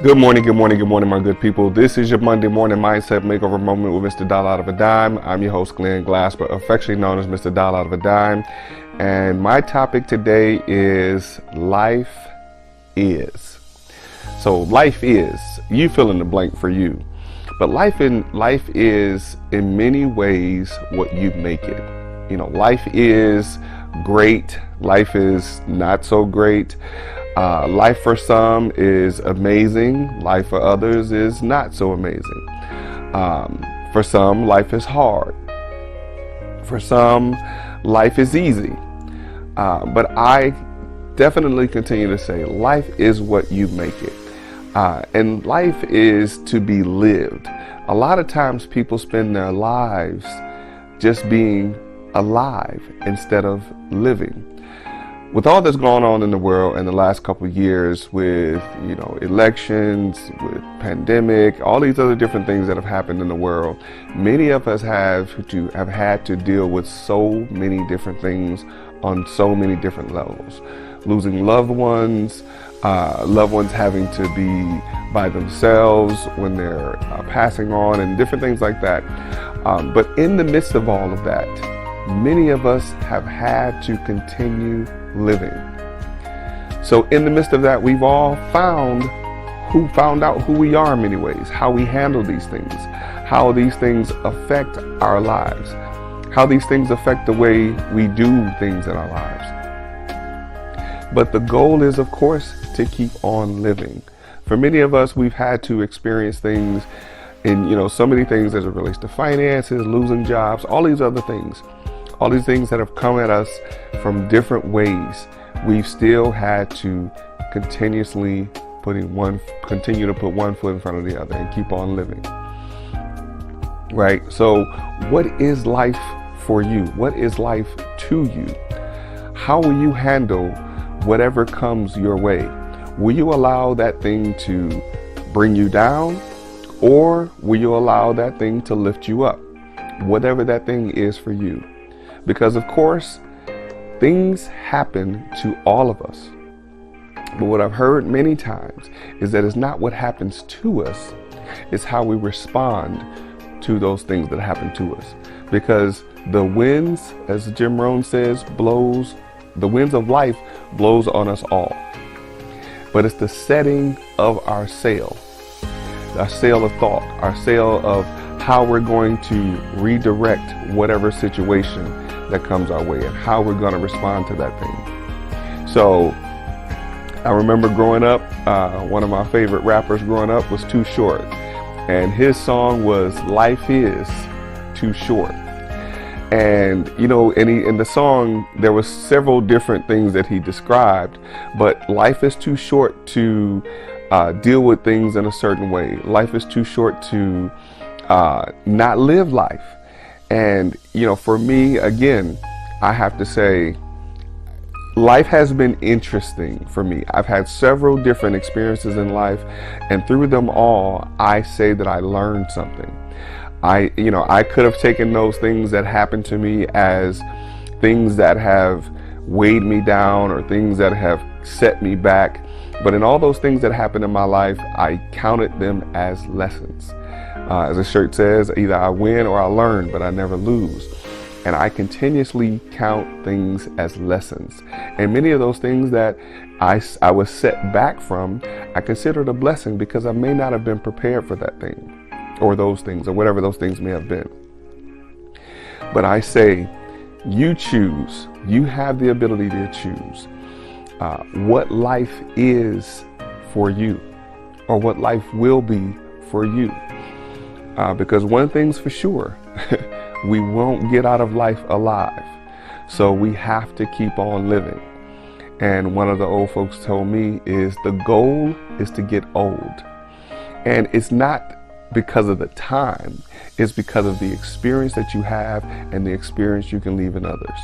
Good morning, good morning, good morning, my good people. This is your Monday morning mindset makeover moment with Mr. Dollar Out of a Dime. I'm your host, Glenn Glass, but affectionately known as Mr. Dollar Out of a Dime. And my topic today is life is. So life is, you fill in the blank for you. But life is in many ways what you make it. You know, life is great. Life is not so great. Life for some is amazing. Life for others is not so amazing. For some, life is hard. For some, life is easy. But I definitely continue to say life is what you make it. And life is to be lived. A lot of times people spend their lives just being alive instead of living. With all that's going on in the world in the last couple of years with, elections, with pandemic, all these other different things that have happened in the world, many of us have had to deal with so many different things on so many different levels. Losing loved ones having to be by themselves when they're passing on and different things like that. But in the midst of all of that, many of us have had to continue living. So in the midst of that, we've all found out who we are in many ways, how we handle these things, how these things affect our lives, how these things affect the way we do things in our lives. But the goal is, of course, to keep on living. For many of us, we've had to experience things in, so many things as it relates to finances, losing jobs, all these other things. All these things that have come at us from different ways, we've still had to continue to put one foot in front of the other and keep on living. Right? So what is life for you? What is life to you? How will you handle whatever comes your way? Will you allow that thing to bring you down, or will you allow that thing to lift you up? Whatever that thing is for you. Because of course, things happen to all of us. But what I've heard many times is that it's not what happens to us, it's how we respond to those things that happen to us. Because the winds, as Jim Rohn says, the winds of life blows on us all. But it's the setting of our sail of thought, our sail of how we're going to redirect whatever situation that comes our way and how we're going to respond to that thing. So I remember growing up, one of my favorite rappers growing up was Too Short, and his song was Life Is Too Short. And in the song there was several different things that he described, but life is too short to deal with things in a certain way. Life is too short to not live life. And for me, again, I have to say life has been interesting for me. I've had several different experiences in life, and through them all, I say that I learned something. I could have taken those things that happened to me as things that have weighed me down or things that have set me back. But in all those things that happened in my life, I counted them as lessons. As the shirt says, either I win or I learn, but I never lose. And I continuously count things as lessons. And many of those things that I was set back from, I considered a blessing because I may not have been prepared for that thing or those things or whatever those things may have been. But I say, you choose. You have the ability to choose what life is for you or what life will be for you. Because one thing's for sure, we won't get out of life alive. So we have to keep on living. And one of the old folks told me is the goal is to get old. And it's not because of the time, it's because of the experience that you have and the experience you can leave in others.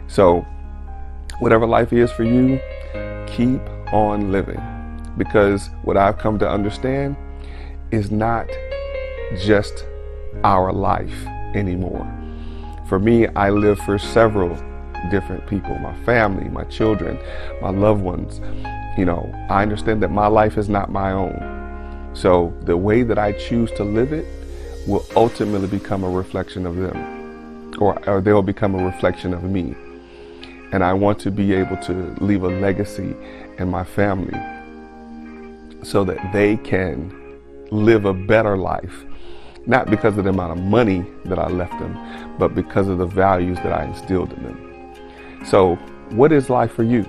So whatever life is for you, keep on living. Because what I've come to understand is not just our life anymore. For me, I live for several different people, my family, my children, my loved ones. You know, I understand that my life is not my own. So the way that I choose to live it will ultimately become a reflection of them, or they'll become a reflection of me. And I want to be able to leave a legacy in my family so that they can live a better life, not because of the amount of money that I left them, but because of the values that I instilled in them. So what is life for you?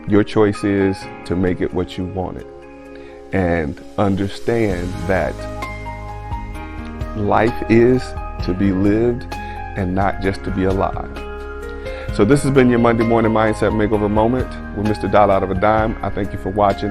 Your choice is to make it what you want it, and understand that life is to be lived and not just to be alive. So this has been your Monday Morning Mindset Makeover Moment with Mr. $1. I thank you for watching.